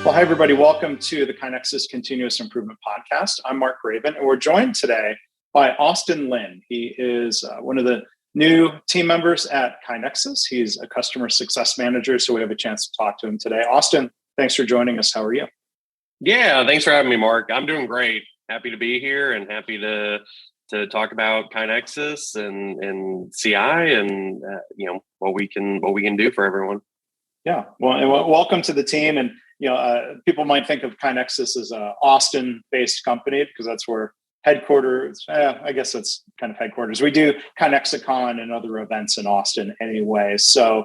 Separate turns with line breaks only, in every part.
Well, hi, everybody. Welcome to the KaiNexus Continuous Improvement Podcast. I'm Mark Raven, and we're joined today by Austin Linn. He is one of the new team members at KaiNexus. He's a customer success manager, so we have a chance to talk to him today. Austin, thanks for joining us. How are you?
Yeah, thanks for having me, Mark. I'm doing great. Happy to be here and happy to talk about KaiNexus and CI and what we can do for everyone.
Yeah, well, welcome to the team. And people might think of KaiNexus as an Austin-based company because that's where headquarters. I guess that's kind of headquarters. We do KaiNexicon and other events in Austin anyway, so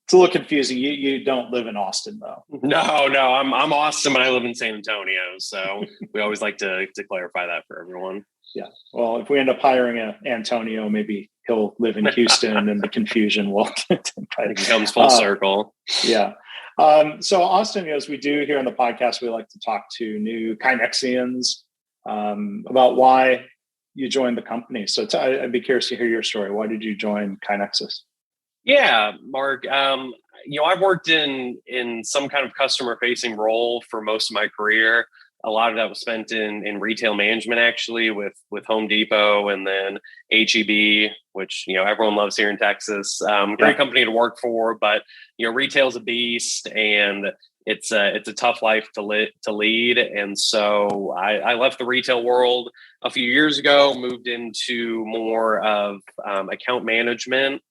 it's a little confusing. You don't live in Austin, though.
No, I'm Austin, but I live in San Antonio. So we always like to clarify that for everyone.
Yeah. Well, if we end up hiring Antonio, maybe he'll live in Houston, and the confusion will.
It comes full circle.
Yeah. So Austin, as we do here on the podcast, we like to talk to new KaiNexians about why you joined the company. So I'd be curious to hear your story. Why did you join KaiNexus?
Yeah, Mark. I've worked in some kind of customer facing role for most of my career. A lot of that was spent in retail management, actually, with Home Depot and then HEB, which everyone loves here in Texas. Great company to work for, but retail's a beast, and it's a tough life to lead. And so I left the retail world a few years ago, moved into more of account management.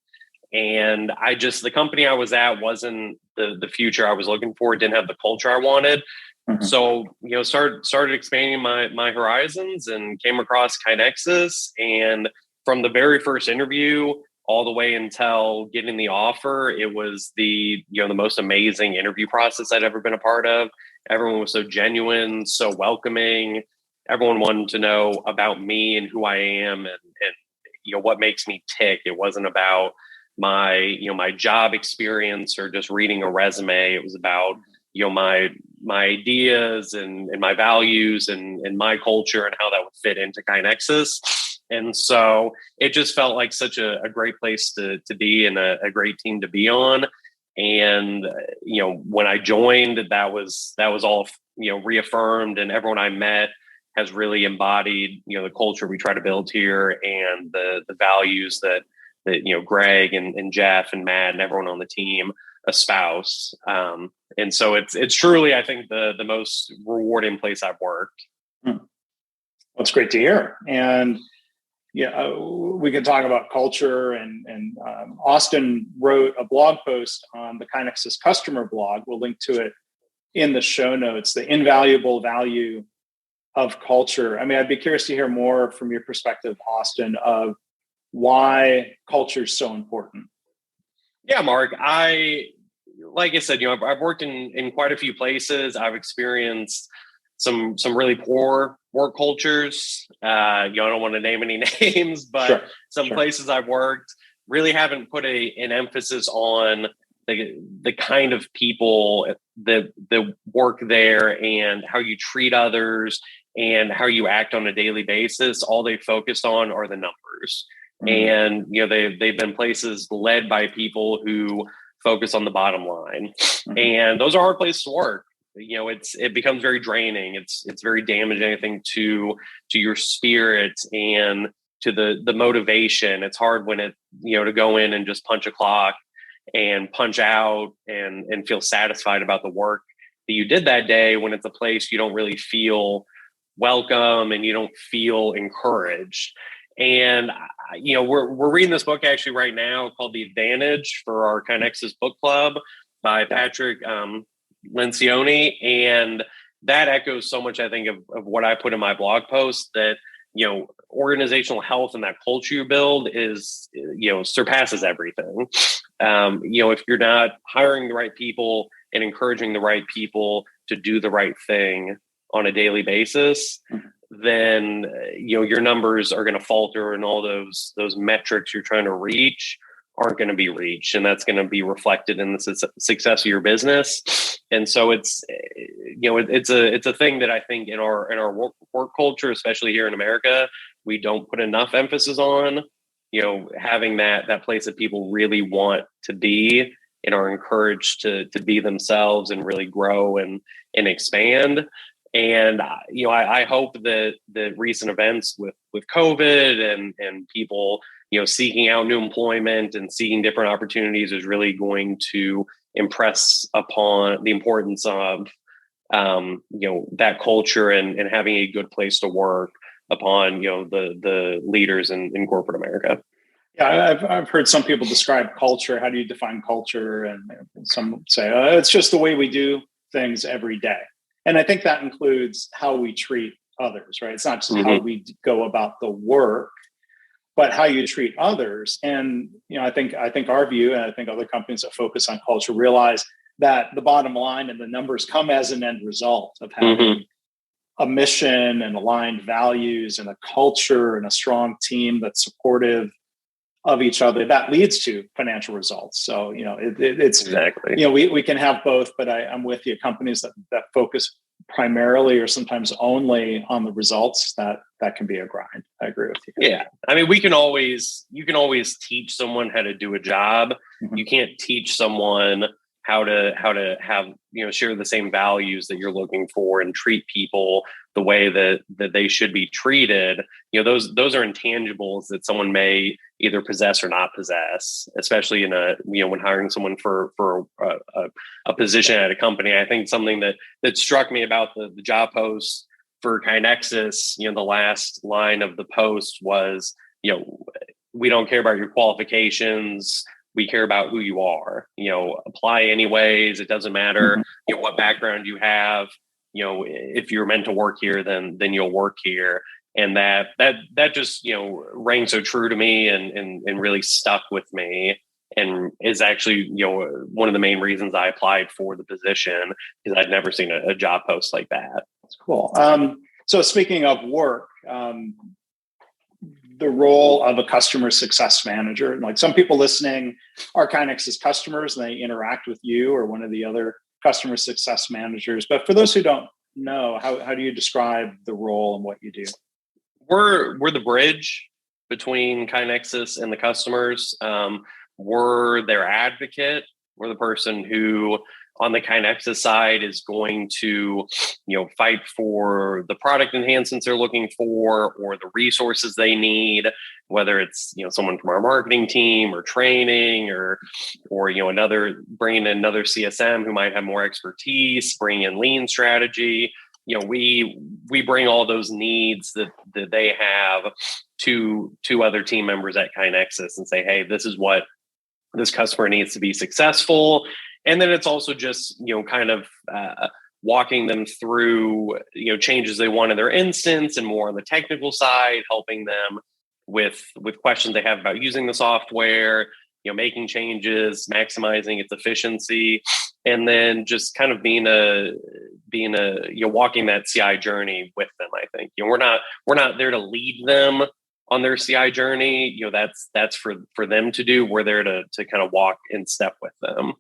And the company I was at wasn't the future I was looking for. It didn't have the culture I wanted. Mm-hmm. So, started expanding my horizons and came across KaiNexus. And from the very first interview all the way until getting the offer, it was the most amazing interview process I'd ever been a part of. Everyone was so genuine, so welcoming. Everyone wanted to know about me and who I am and what makes me tick. It wasn't about my job experience or just reading a resume. It was about my ideas and my values and my culture and how that would fit into KaiNexus. And so it just felt like such a great place to be and a great team to be on. And when I joined, that was all reaffirmed, and everyone I met has really embodied the culture we try to build here and the values that Greg and Jeff and Matt and everyone on the team espouse. And so it's truly, I think, the most rewarding place I've worked.
That's great to hear. And we can talk about culture. And Austin wrote a blog post on the KaiNexus customer blog. We'll link to it in the show notes. The invaluable value of culture. I mean, I'd be curious to hear more from your perspective, Austin, of why culture is so important.
Yeah, Mark. Like I said, I've worked in quite a few places. I've experienced some really poor work cultures. I don't want to name any names, but some places I've worked really haven't put an emphasis on the kind of people that work there and how you treat others and how you act on a daily basis. All they focused on are the numbers. And they've been places led by people who focus on the bottom line, and those are hard places to work. It becomes very draining. It's very damaging, I think, to your spirit and to the motivation. It's hard when to go in and just punch a clock and punch out and feel satisfied about the work that you did that day, when it's a place you don't really feel welcome and you don't feel encouraged. And we're reading this book actually right now called The Advantage for our KaiNexus book club by Patrick Lencioni, and that echoes so much, I think, of what I put in my blog post, that organizational health and that culture you build is surpasses everything. If you're not hiring the right people and encouraging the right people to do the right thing on a daily basis, then your numbers are going to falter, and all those metrics you're trying to reach aren't going to be reached, and that's going to be reflected in the success of your business. And so it's a thing that I think in our work culture, especially here in America, we don't put enough emphasis on. Having that place that people really want to be are encouraged to be themselves and really grow and expand. And I hope that the recent events with COVID and people seeking out new employment and seeking different opportunities is really going to impress upon the importance of that culture and having a good place to work upon the leaders in corporate America.
Yeah, I've heard some people describe culture. How do you define culture? And some say it's just the way we do things every day. And I think that includes how we treat others, right? It's not just how we go about the work, but how you treat others. And I think our view, and I think other companies that focus on culture, realize that the bottom line and the numbers come as an end result of having a mission and aligned values and a culture and a strong team that's supportive of each other. That leads to financial results. So it's
exactly,
we can have both, but I'm with you. Companies that focus primarily or sometimes only on the results, that can be a grind. I agree with you.
Yeah, I mean, you can always teach someone how to do a job. You can't teach someone how to have share the same values that you're looking for and treat people the way that they should be treated. Those are intangibles that someone may either possess or not possess, especially in when hiring someone for a position at a company. I think something that struck me about the job post for KaiNexus, the last line of the post was, we don't care about your qualifications. We care about who you are. Apply anyways. It doesn't matter what background you have. If you're meant to work here, then you'll work here. And that just rang so true to me and really stuck with me, and is actually one of the main reasons I applied for the position, because I'd never seen a job post like that.
That's cool. So speaking of work, the role of a customer success manager, like some people listening are KaiNexus customers and they interact with you or one of the other customer success managers. But for those who don't know, how do you describe the role and what you do?
We're the bridge between KaiNexus and the customers. We're their advocate. We're the person who, on the KaiNexus side, is going to, fight for the product enhancements they're looking for or the resources they need, whether it's, someone from our marketing team or training or bringing in another CSM who might have more expertise, bring in Lean strategy. We bring all those needs that they have to other team members at KaiNexus and say, hey, this is what this customer needs to be successful. And then it's also just, walking them through, changes they want in their instance and more on the technical side, helping them with questions they have about using the software, making changes, maximizing its efficiency, and then just kind of being walking that CI journey with them. I think, we're not there to lead them on their CI journey. That's for them to do. We're there to kind of walk in step with them.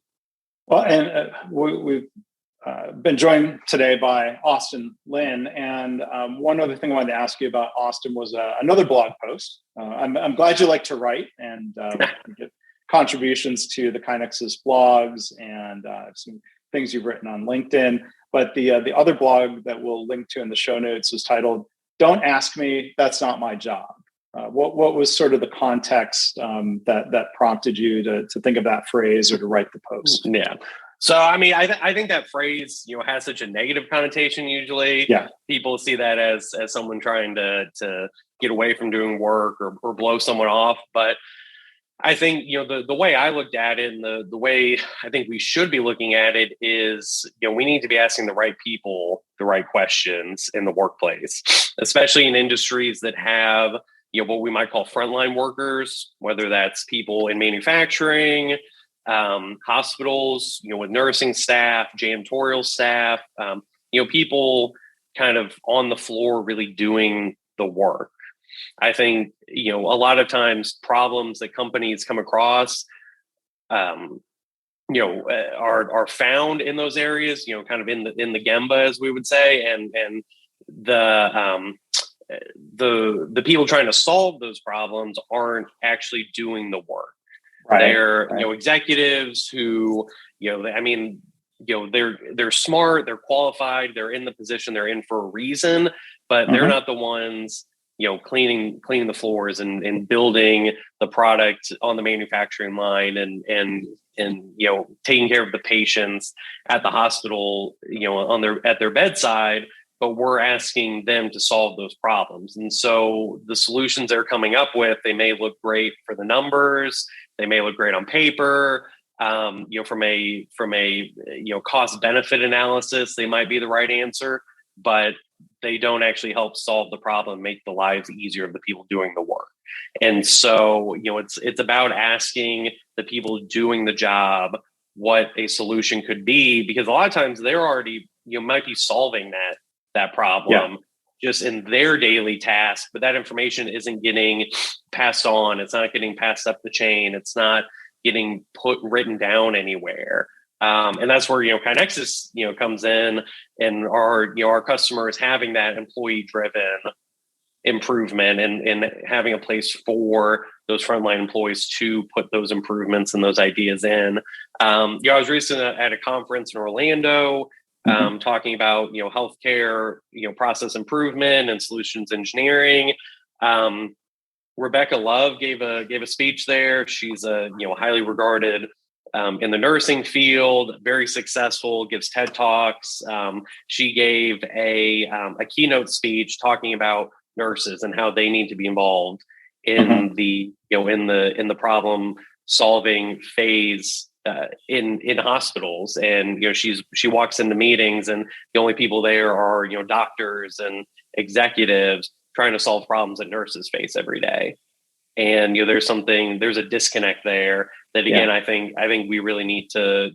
Well, and we've been joined today by Linn. And one other thing I wanted to ask you about Austin was another blog post. I'm glad you like to write and get contributions to the KaiNexus blogs, and I've seen things you've written on LinkedIn. But the other blog that we'll link to in the show notes is titled "Don't Ask Me, That's Not My Job." What was sort of the context that prompted you to think of that phrase or to write the post?
Yeah. So, I mean, I think that phrase, has such a negative connotation usually.
Yeah. People
see that as someone trying to get away from doing work or blow someone off. But I think, the way I looked at it and the way I think we should be looking at it is, we need to be asking the right people the right questions in the workplace, especially in industries that have, what we might call frontline workers, whether that's people in manufacturing, hospitals, with nursing staff, janitorial staff, people kind of on the floor really doing the work. I think, a lot of times problems that companies come across, are found in those areas, kind of in the Gemba, as we would say, and the people trying to solve those problems aren't actually doing the work. They're executives who, they're smart, they're qualified, they're in the position they're in for a reason, but they're not the ones, cleaning the floors and building the product on the manufacturing line and taking care of the patients at the hospital, at their bedside. But we're asking them to solve those problems. And so the solutions they're coming up with, they may look great for the numbers, they may look great on paper. From a cost benefit analysis, they might be the right answer, but they don't actually help solve the problem, make the lives easier of the people doing the work. And so, it's about asking the people doing the job what a solution could be, because a lot of times they're already, might be solving that problem just in their daily task, but that information isn't getting passed on. It's not getting passed up the chain. It's not getting written down anywhere. And that's where, KaiNexus, comes in, and our customers having that employee driven improvement and having a place for those frontline employees to put those improvements and those ideas in. I was recently at a conference in Orlando, talking about, healthcare, process improvement and solutions engineering. Rebecca Love gave a speech there. She's a highly regarded in the nursing field, very successful, gives TED Talks. She gave a keynote speech talking about nurses and how they need to be involved in the in the problem solving phase in hospitals. And she walks into meetings, and the only people there are doctors and executives trying to solve problems that nurses face every day. And there's a disconnect there that, again, I think we really need to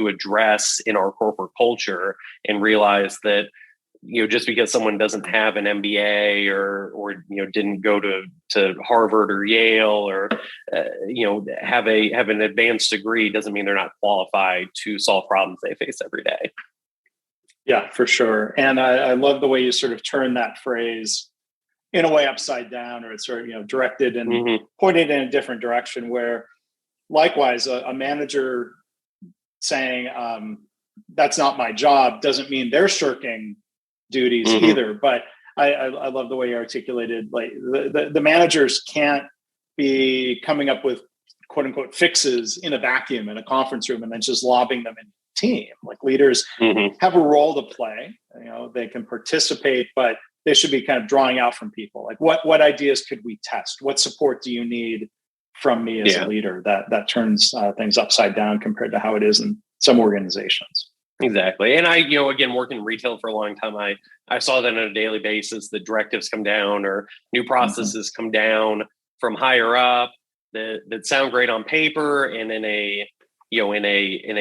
address in our corporate culture, and realize that just because someone doesn't have an MBA or didn't go to Harvard or Yale or have an advanced degree doesn't mean they're not qualified to solve problems they face every day.
Yeah, for sure. And I love the way you sort of turn that phrase in a way upside down, or it's sort of directed and pointed in a different direction, where likewise a manager saying that's not my job doesn't mean they're shirking duties either. But I love the way you articulated, like the managers can't be coming up with quote unquote fixes in a vacuum in a conference room and then just lobbing them in the team. Like leaders have a role to play. They can participate, but they should be kind of drawing out from people. Like what ideas could we test? What support do you need from me as a leader? That turns things upside down compared to how it is in some organizations.
Exactly. And I, again, working in retail for a long time, I saw that on a daily basis. The directives come down, or new processes come down from higher up that sound great on paper, and in a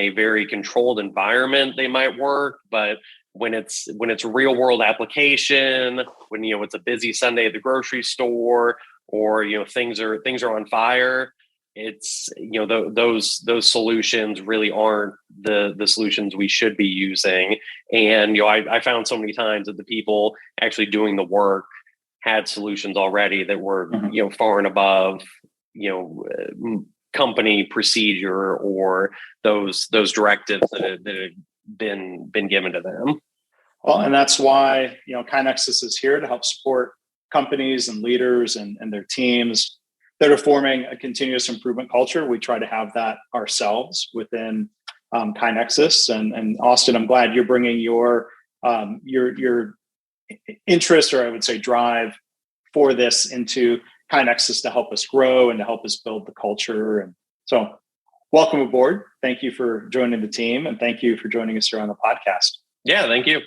very controlled environment, they might work. But when it's real world application, when it's a busy Sunday at the grocery store, or things are on fire, it's those solutions really aren't the solutions we should be using. And I found so many times that the people actually doing the work had solutions already that were far and above company procedure or those directives that had been given to them.
Well, and that's why KaiNexus is here to help support companies and leaders and their teams that are forming a continuous improvement culture. We try to have that ourselves within KaiNexus. And Austin, I'm glad you're bringing your interest, or I would say drive, for this into KaiNexus to help us grow and to help us build the culture. And so, welcome aboard. Thank you for joining the team, and thank you for joining us here on the podcast.
Yeah, thank you.